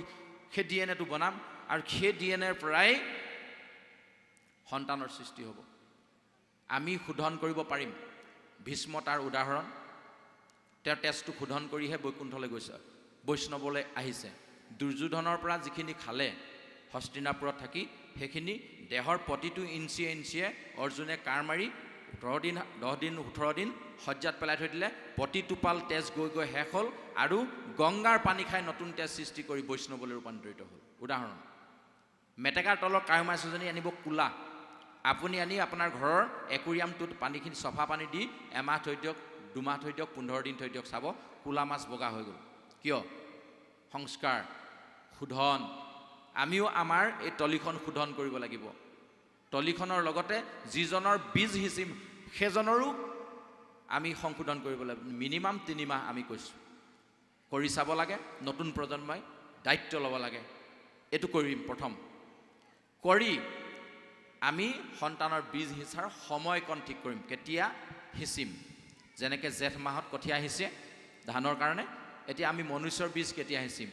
সেই DNA-টো বনাম, আৰু সেই DNA-ৰ পৰাই সন্তানৰ সৃষ্টি হ'ব। আমি শোধন কৰিব পাৰিম। ভীষ্ম তাৰ উদাহৰণ। তেওঁৰ তেজটো শোধন কৰিহে বৈকুণ্ঠলৈ গৈছে, বৈষ্ণৱলৈ আহিছে। দুৰ্যোধনৰ পৰা যিখিনি খালে হস্তিনাপুৰত থাকি, সেইখিনি দেহৰ প্ৰতিটো ইঞ্চিয়ে ইঞ্চিয়ে অৰ্জুনে কাঁড় মাৰি 10 দিন 18 দিন শয্যাত পেলাই থৈ দিলে। প্ৰতি টোপাল তেজ গৈ গৈ শেষ হ'ল, আৰু গংগাৰ পানী খাই নতুন তেজ সৃষ্টি কৰি বৈষ্ণৱলৈ ৰূপান্তৰিত হ'ল। উদাহৰণ। মেটেকাৰ তলৰ কাৱৈমাছজনী আনিব কোলা, আপুনি আনি আপোনাৰ ঘৰৰ একুৰিয়ামটোত পানীখিনি চফা পানী দি এমাহ থৈ দিয়ক, 2 মাহ থৈ দিয়ক, 15 দিন থৈ দিয়ক, চাব কোলা মাছ বগা হৈ গ'ল। কিয়? সংস্কাৰ, শোধন। আমিও আমাৰ এই তলিখন শোধন কৰিব লাগিব। তলিখনৰ লগতে যিজনৰ বীজ সিঁচিম সেইজনৰো আমি সংশোধন কৰিব লাগিব। মিনিমাম 3 মাহ আমি কৈছোঁ। কৰি চাব লাগে। নতুন প্ৰজন্মই দায়িত্ব ল'ব লাগে। এইটো কৰিম প্ৰথম। কৰি আমি সন্তানৰ বীজ সিঁচাৰ সময়কণ ঠিক কৰিম। কেতিয়া সিঁচিম? যেনেকৈ জেঠ মাহত কঠীয়া সিঁচে ধানৰ কাৰণে, এতিয়া আমি মনুষ্যৰ বীজ কেতিয়া সিঁচিম?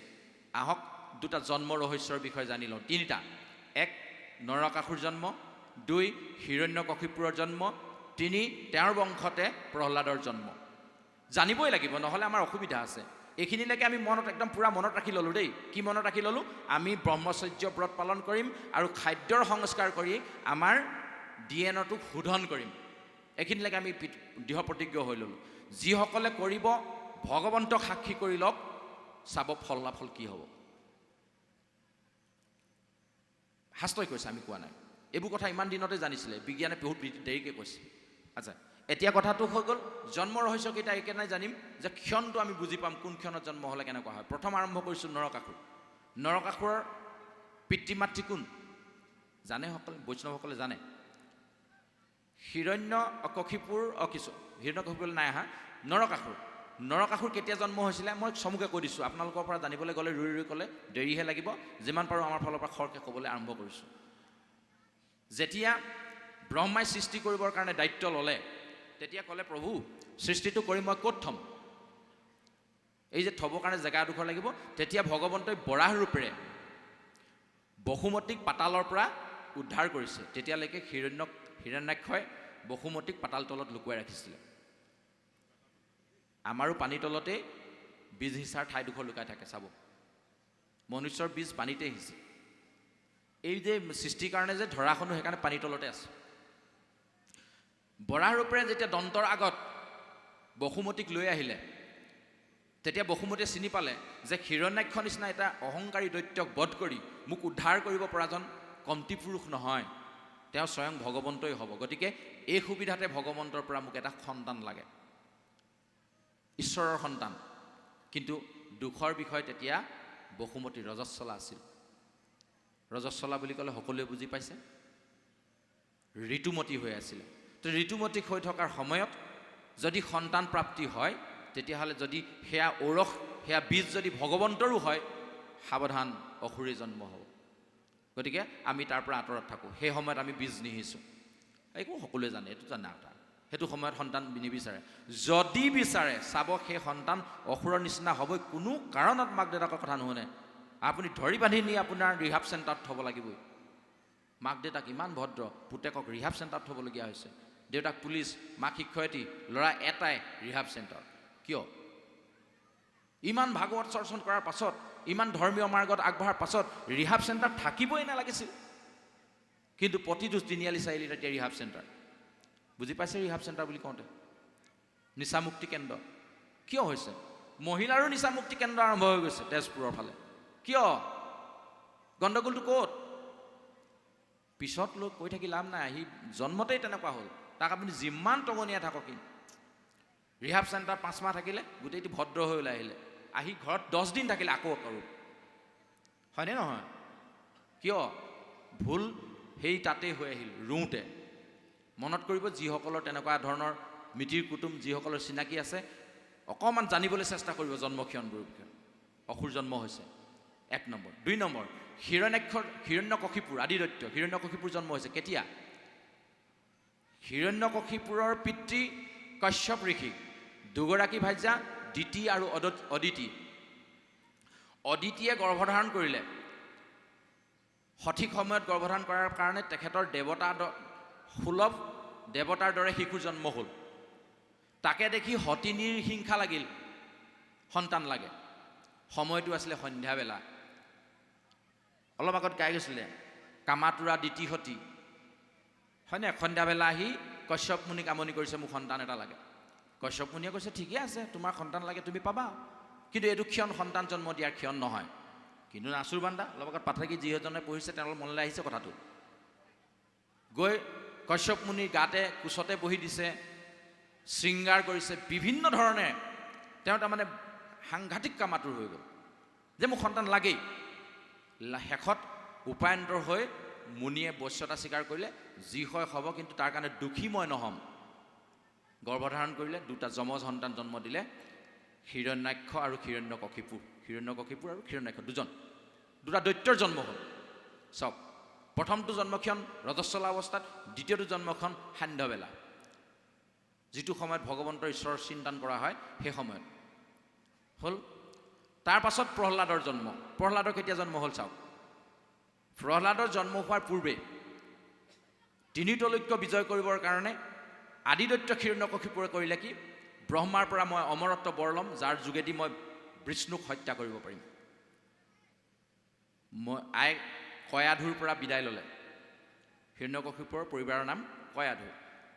আহক 2টা জন্ম ৰহস্যৰ বিষয়ে জানি লওঁ। 3টা। 1 নৰকাসুৰ জন্ম, 2 হিৰণ্যকশিপুৰৰ জন্ম, 3 তেওঁৰ বংশতে প্ৰহ্লাদৰ জন্ম। জানিবই লাগিব, নহ'লে আমাৰ অসুবিধা আছে। এইখিনিলৈকে আমি মনত একদম পূৰা মনত ৰাখি ল'লোঁ দেই। কি মনত ৰাখি ল'লোঁ? আমি ব্ৰহ্মচৰ্য ব্ৰত পালন কৰিম আৰু খাদ্যৰ সংস্কাৰ কৰি আমাৰ DNA-টোক শোধন কৰিম। এইখিনিলৈকে আমি দৃঢ় প্ৰতিজ্ঞ হৈ ল'লোঁ। যিসকলে কৰিব ভগৱন্তক সাক্ষী কৰি লওক, চাব ফলাফল কি হ'ব। শাস্ত্ৰই কৈছে, আমি কোৱা নাই। এইবোৰ কথা ইমান দিনতে জানিছিলে, বিজ্ঞানে বহুত দেৰিকৈ কৈছে। আচ্ছা, এতিয়া কথাটো হৈ গ'ল জন্ম ৰহস্যকেইটা একেবাৰে জানিম, যে ক্ষণটো আমি বুজি পাম কোন ক্ষণত জন্ম হ'লে কেনেকুৱা হয়। প্ৰথম আৰম্ভ কৰিছোঁ নৰকাসুৰ। নৰকাসুৰৰ পিতৃ-মাতৃ কোন জানে? সকলে বৈষ্ণৱসকলে জানে। হিৰণ্যকশিপুৰ হিৰণ্যকশিপুৰলৈ নাই আহা। নৰকাসুৰ। নৰকাসুৰ কেতিয়া জন্ম হৈছিলে মই চমুকৈ কৈ দিছোঁ। আপোনালোকৰ পৰা জানিবলৈ গ'লে ৰৈ ৰৈ ক'লে দেৰিহে লাগিব। যিমান পাৰোঁ আমাৰ ফালৰ পৰা খৰকৈ ক'বলৈ আৰম্ভ কৰিছোঁ। যেতিয়া ব্ৰহ্মাই সৃষ্টি কৰিবৰ কাৰণে দায়িত্ব ল'লে, তেতিয়া ক'লে, প্ৰভু সৃষ্টিটো কৰি মই ক'ত থ'ম? এই যে থ'বৰ কাৰণে জেগা এডোখৰ লাগিব। তেতিয়া ভগৱন্তই বৰাহ ৰূপেৰে বসুমতীক পাতালৰ পৰা উদ্ধাৰ কৰিছে। তেতিয়ালৈকে হিৰণ্যাক্ষই বসুমতীক পাতাল তলত লুকুৱাই ৰাখিছিলে। আমাৰো পানী তলতেই বীজ সিঁচাৰ ঠাইডোখৰ লুকাই থাকে, চাব। মনুষ্যৰ বীজ পানীতে সিঁচে। এই যে সৃষ্টিৰ কাৰণে যে ধৰাখনো সেইকাৰণে পানী তলতে আছে। বৰাহ ৰূপেৰে যেতিয়া দন্তৰ আগত বসুমতীক লৈ আহিলে, তেতিয়া বসুমতীয়ে চিনি পালে যে হিৰণ্যাক্ষৰ নিচিনা এটা অহংকাৰী দৈত্যক বধ কৰি মোক উদ্ধাৰ কৰিব পৰাজন কমটি পুৰুষ নহয়, তেওঁ স্বয়ং ভগৱন্তই হ'ব। গতিকে এই সুবিধাতে ভগৱন্তৰ পৰা মোক এটা সন্তান লাগে, ঈশ্বৰৰ সন্তান। কিন্তু দুখৰ বিষয়, তেতিয়া বসুমতী ৰজস্বলা আছিল। ৰজস্বলা বুলি ক'লে সকলোৱে বুজি পাইছে, ঋতুমতী হৈ আছিলে। তো ঋতুমতী হৈ থকাৰ সময়ত যদি সন্তান প্ৰাপ্তি হয়, তেতিয়াহ'লে যদি সেয়া ঔৰস, সেয়া বীজ যদি ভগৱন্তৰো হয়, সাৱধান, অসুৰে জন্ম হ'ব। গতিকে আমি তাৰ পৰা আঁতৰত থাকোঁ। সেই সময়ত আমি বীজ নিহিছোঁ। একো সকলোৱে জানে, এইটো জানে। সেইটো সময়ত সন্তান নিবিচাৰে। যদি বিচাৰে, চাব সেই সন্তান অসুৰৰ নিচিনা হ'বই। কোনো কাৰণত মাক দেউতাকৰ কথা নুশুনে। আপুনি ধৰি বান্ধি নি আপোনাৰ ৰিহাব চেণ্টাৰত থ'ব লাগিবই। মাক দেউতাক ইমান ভদ্ৰ, পুতেকক ৰিহাব চেণ্টাৰত থ'বলগীয়া হৈছে। দেউতাক পুলিচ, মাক শিক্ষয়িত্ৰী, ল'ৰা এটাই ৰিহাব চেণ্টাৰ। কিয়? ইমান ভাগৱত চৰ্চন কৰাৰ পাছত, ইমান ধৰ্মীয় মাৰ্গত আগবঢ়াৰ পাছত ৰিহাব চেণ্টাৰ থাকিবই নালাগিছিল। কিন্তু প্ৰতিটো তিনিআলি চাৰিআলিত এতিয়া ৰিহাব চেণ্টাৰ। বুজি পাইছে ৰিহাব চেণ্টাৰ বুলি কওঁতে? নিচামুক্তি কেন্দ্ৰ। কিয় হৈছে? মহিলাৰো নিচামুক্তি কেন্দ্ৰ আৰম্ভ হৈ গৈছে তেজপুৰৰ ফালে। কিয়? গণ্ডগোলটো ক'ত? পিছত লৈ কৈ থাকি লাভ নাই। সি জন্মতেই তেনেকুৱা হ'ল। তাক আপুনি যিমান টঙনিয়াই থাকক। ৰিহাব চেণ্টাৰ 5 মাহ থাকিলে, গোটেইটো ভদ্ৰ হৈ ওলাই আহিলে। আহি ঘৰত 10 দিন থাকিলে, আকৌ কৰোঁ। হয়নে নহয়? কিয়? ভুল সেই তাতেই হৈ আহিল, ৰুওঁতে। মনত কৰিব যিসকলৰ তেনেকুৱা ধৰণৰ মিতিৰ কুটুম যিসকলৰ চিনাকি আছে অকণমান জানিবলৈ চেষ্টা কৰিব জন্মক্ষণবোৰৰ বিষয়ে। অসুৰ জন্ম হৈছে 1 নম্বৰ। 2 নম্বৰ, হিৰণ্যকশিপুৰ আদিদৈত্য হিৰণ্যকশিপুৰ জন্ম হৈছে কেতিয়া? হিৰণ্যকশিপুৰৰ পিতৃ কশ্যপ ঋষি, দুগৰাকী ভাৰ্যা দিতি আৰু অদিতি। অদিতিয়ে গৰ্ভধাৰণ কৰিলে, সঠিক সময়ত গৰ্ভধাৰণ কৰাৰ কাৰণে তেখেতৰ সুলভ দেৱতাৰ দৰে শিশুৰ জন্ম হ'ল। তাকে দেখি সতিনীৰ হিংসা লাগিল, সন্তান লাগে। সময়টো আছিলে সন্ধ্যাবেলা। অলপ আগত গাই গৈছিলে কামাতুৰা দিতি সতী, হয়নে? সন্ধ্যাবেলা আহি কশ্যপ মুনিক আমনি কৰিছে, মোক সন্তান এটা লাগে। কশ্যপ মুনিয়ে কৈছে ঠিকে আছে, তোমাৰ সন্তান লাগে তুমি পাবা, কিন্তু এইটো ক্ষণ সন্তান জন্ম দিয়াৰ ক্ষণ নহয়। কিন্তু নাচুৰ বান্দা অলপ আগত পাঠকি যিজনে পঢ়িছে তেওঁলোকৰ মনলৈ আহিছে কথাটো। গৈ কশ্যপ মুনিৰ গাতে কোচতে বহি দিছে, শৃংগাৰ কৰিছে বিভিন্ন ধৰণে। তেওঁ তাৰমানে সাংঘাতিক কামাতুৰ হৈ গ'ল যে মোক সন্তান লাগেই। শেষত উপায়ন্তৰ হৈ মুনিয়ে বশ্যতা স্বীকাৰ কৰিলে, যি হয় হ'ব, কিন্তু তাৰ কাৰণে দুখী মই নহ'ম। গৰ্ভধাৰণ কৰিলে, 2টা যমজ সন্তান জন্ম দিলে, হিৰণ্যাক্ষ আৰু হিৰণ্যকশিপুৰ। হিৰণ্যকশিপুৰ আৰু হিৰণ্যাক্ষ 2টা দৈত্যৰ জন্ম হ'ল। চব প্ৰথমটো জন্মক্ষণ ৰজস্বলা অৱস্থাত, দ্বিতীয়টো জন্মক্ষণ সান্ধ্যবেলা, যিটো সময়ত ভগৱন্তৰ ঈশ্বৰৰ চিন্তন কৰা হয় সেই সময়ত হ'ল। তাৰ পাছত প্ৰহ্লাদৰ জন্ম। প্ৰহ্লাদৰ কেতিয়া জন্ম হ'ল চাওক। প্ৰহ্লাদৰ জন্ম হোৱাৰ পূৰ্বে 3 ত্ৰৈলোক্য বিজয় কৰিবৰ কাৰণে আদিদৈত্য হিৰণ্যকশিপুৰে কৰিলে কি? ব্ৰহ্মাৰ পৰা মই অমৰত্ব বৰ ল'ম, যাৰ যোগেদি মই বিষ্ণুক হত্যা কৰিব পাৰিম। মই কয়াধুৰ পৰা বিদায় ল'লে। হিৰণ্যকশিপুৰৰ পৰিবাৰৰ নাম কয়াধু।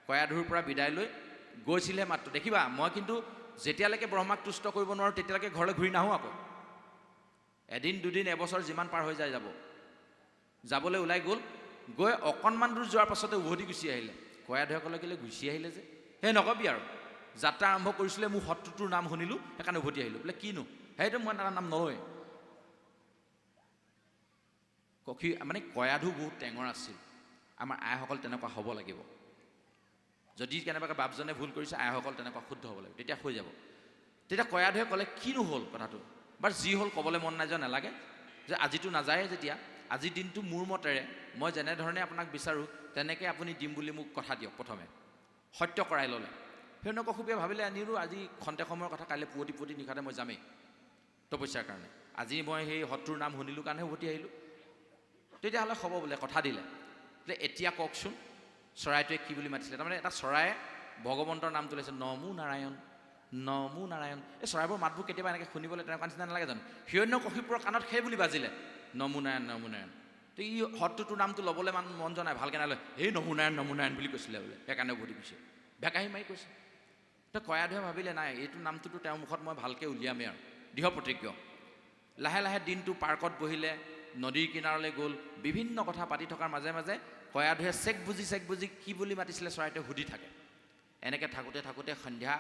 কয়াধুৰ পৰা বিদায় লৈ গৈছিলহে মাত্ৰ। দেখিবা মই কিন্তু যেতিয়ালৈকে ব্ৰহ্মাক তুষ্ট কৰিব নোৱাৰোঁ তেতিয়ালৈকে ঘৰলৈ ঘূৰি নাহোঁ আকৌ। এদিন 2 দিন এবছৰ যিমান পাৰ হৈ যায় যাবলৈ ওলাই গ'ল। গৈ অকণমান দূৰ যোৱাৰ পাছতে উভতি গুচি আহিলে। কয়াধুৱে ক'লে কেলৈ গুচি আহিলে যে? সেই নকবি আৰু, যাত্ৰা আৰম্ভ কৰিছিলে মোৰ শত্ৰুটোৰ নাম শুনিলোঁ সেইকাৰণে উভতি আহিলোঁ। বোলে কিনো সেইটো মই তাৰ নাম নলওঁৱেই। মানে কয়াধু বহুত টেঙৰ আছিল। আমাৰ আইসকল তেনেকুৱা হ'ব লাগিব। যদি কেনেবাকৈ বাপজনে ভুল কৰিছে আইসকল তেনেকুৱা শুদ্ধ হ'ব লাগিব, তেতিয়া হৈ যাব। তেতিয়া কয়াধুৱে ক'লে কিনো হ'ল কথাটো? বাৰু যি হ'ল ক'বলৈ মন নাযায় নালাগে, যে আজিতো নাযায়ে যেতিয়া, আজিৰ দিনটো মোৰ মতেৰে মই যেনেধৰণে আপোনাক বিচাৰোঁ তেনেকৈ আপুনি দিম বুলি মোক কথা দিয়ক। প্ৰথমে সত্য কৰাই ল'লে। হিৰণ্যকশিপুৰে ভাবিলে আনিলোঁ আজি খন্তেক সময়ৰ কথা, কাইলৈ পুৱতি নিশাতে মই যামেই তপস্যাৰ কাৰণে। আজি মই সেই শত্ৰুৰ নাম শুনিলোঁ কাৰণে উভতি আহিলোঁ। তেতিয়াহ'লে হ'ব বোলে, কথা দিলে। বোলে এতিয়া কওকচোন চৰাইটোৱে কি বুলি মাতিছিলে? তাৰমানে এটা চৰায়ে ভগৱন্তৰ নামটো লৈছে, নমো নাৰায়ণ নমো নাৰায়ণ। এই চৰাইবোৰ মাতবোৰ কেতিয়াবা এনেকৈ শুনিবলৈ তেনেকুৱা নিচিনা নালাগে জানো? হিৰণ্যকশিপুৰৰ কাণত সেই বুলি বাজিলে, নমো নাৰায়ণ নমো নাৰায়ণ। তো ই শত্ৰুটোৰ নামটো ল'বলৈ মন যোৱা নাই, ভালকৈ নালয়, এই নমো নাৰায়ণ বুলি কৈছিলে বোলে, সেইকাৰণে উভতি গৈছে, ভেকাহি মাৰি কৈছে। তো কয়াধুৱে ভাবিলে নাই এইটো নামটোতো তেওঁৰ মুখত মই ভালকৈ উলিয়ামেই আৰু, দৃঢ় প্ৰতিজ্ঞ। লাহে লাহে দিনটো পাৰ্কত বহিলে, নদীৰ কিনাৰলৈ গ'ল। বিভিন্ন কথা পাতি থকাৰ মাজে মাজে কয়াধুৱে চেক বুজি কি বুলি মাতিছিলে চৰাইটোৱে সুধি থাকে। এনেকৈ থাকোঁতে থাকোঁতে সন্ধ্যা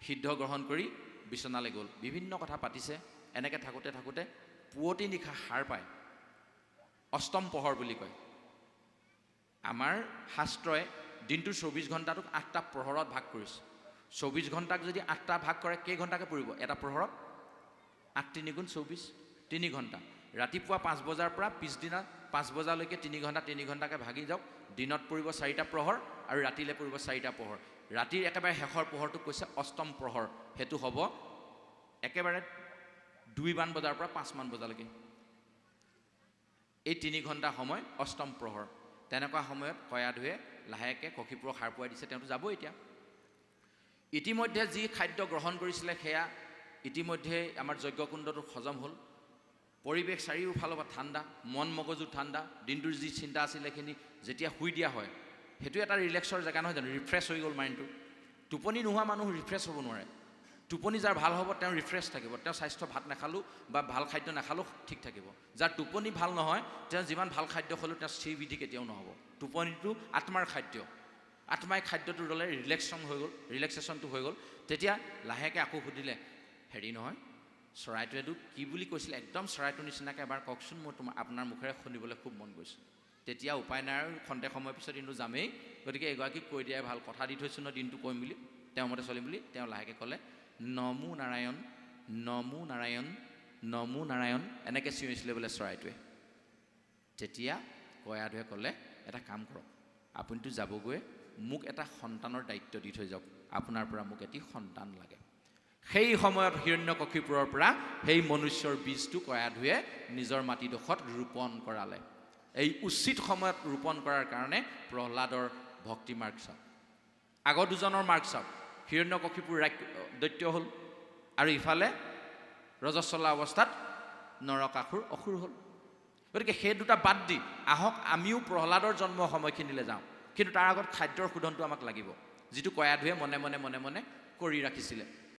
সিদ্ধ গ্ৰহণ কৰি বিচনালৈ গ'ল। বিভিন্ন কথা পাতিছে। এনেকৈ থাকোঁতে থাকোঁতে পুৱতি নিশা সাৰ পায়। অষ্টম প্ৰহৰ বুলি কয়। আমাৰ শাস্ত্ৰই দিনটোৰ 24 ঘণ্টাটোক 8টা প্ৰহৰত ভাগ কৰিছে। 24 ঘণ্টাক যদি 8টা ভাগ কৰে কেই ঘণ্টাকৈ পৰিব? এটা প্ৰহৰত 8 × 3 = 24, 3 ঘণ্টা। ৰাতিপুৱা 5 বজাৰ পৰা পিছদিনা 5 বজালৈকে 3 ঘণ্টা 3 ঘণ্টাকৈ ভাগি যাওক। দিনত পৰিব 4টা প্ৰহৰ আৰু ৰাতিলৈ পৰিব 4টা প্ৰহৰ। ৰাতিৰ একেবাৰে শেষৰ প্ৰহৰটোক কৈছে অষ্টম প্ৰহৰ। সেইটো হ'ব একেবাৰে 2 বজাৰ পৰা 5 বজালৈকে। এই 3 ঘণ্টা সময় অষ্টম প্ৰহৰ। তেনেকুৱা সময়ত কয়াধুৱে লাহেকৈ কশিপুৰক সাৰ পুৱাই দিছে, তেওঁতো যাব এতিয়া। ইতিমধ্যে যি খাদ্য গ্ৰহণ কৰিছিলে সেয়া ইতিমধ্যে আমাৰ যজ্ঞকুণ্ডটো হজম হ'ল। পৰিৱেশ চাৰিওফালৰ পৰা ঠাণ্ডা, মন মগজু ঠাণ্ডা। দিনটোৰ যি চিন্তা আছিলে সেইখিনি যেতিয়া শুই দিয়া হয়, সেইটো এটা ৰিলেক্সৰ জেগা নহয় জানো? ৰিফ্ৰেছ হৈ গ'ল মাইণ্ডটো। টোপনি নোহোৱা মানুহ ৰিফ্ৰেছ হ'ব নোৱাৰে। টোপনি যাৰ ভাল হ'ব তেওঁ ৰিফ্ৰেছ থাকিব, তেওঁৰ স্বাস্থ্য ভাত নাখালেও বা ভাল খাদ্য নাখালেও ঠিক থাকিব। যাৰ টোপনি ভাল নহয় তেওঁ যিমান ভাল খাদ্য খালেও তেওঁ স্থিৰবিধি কেতিয়াও নহ'ব। টোপনিটো আত্মাৰ খাদ্য। আত্মাই খাদ্যটো ল'লে ৰিলেক্সেশ্যনটো হৈ গ'ল। তেতিয়া লাহেকৈ আকৌ সুধিলে, হেৰি নহয় চৰাইটোৱেতো কি বুলি কৈছিলে? একদম চৰাইটোৰ নিচিনাকৈ এবাৰ কওকচোন, মই আপোনাৰ মুখেৰে শুনিবলৈ খুব মন গৈছে। তেতিয়া উপায় নাই আৰু খন্তেক সময়ৰ পিছত কিন্তু যামেই, গতিকে এগৰাকীক কৈ দিয়াই ভাল, কথা দি থৈছোঁ ন দিনটো কৰিম বুলি, তেওঁৰ মতে চলিম বুলি। তেওঁ লাহেকৈ ক'লে নমো নাৰায়ণ, নমো নাৰায়ণ, নমো নাৰায়ণ, এনেকৈ চিঞৰিছিলে বোলে চৰাইটোৱে। তেতিয়া গয়াধুৱে ক'লে এটা কাম কৰক, আপুনিতো যাবগৈ, মোক এটা সন্তানৰ দায়িত্ব দি থৈ যাওক, আপোনাৰ পৰা মোক এটি সন্তান লাগে। সেই সময়ত হিৰণ্যকশিপুৰৰ পৰা সেই মনুষ্যৰ বীজটো গয়াধুৱে নিজৰ মাটিডোখৰত ৰোপণ কৰালে। এই উচিত সময়ত ৰোপণ কৰাৰ কাৰণে প্ৰহ্লাদৰ ভক্তি মাৰ্গ চাওক, আগৰ দুজনৰ মাৰ্গ চাওক। হিৰণ্যকশিপুৰ দৈত্য হ'ল আৰু ইফালে ৰজস্বলা অৱস্থাত নৰকাসুৰ অসুৰ হ'ল। গতিকে সেই দুটা বাদ দি আহক আমিও প্ৰহ্লাদৰ জন্ম সময়খিনিলৈ যাওঁ, কিন্তু তাৰ আগত খাদ্যৰ শোধনটো আমাক লাগিব, যিটো গয়াধুৱে মনে মনে কৰি ৰাখিছিলে।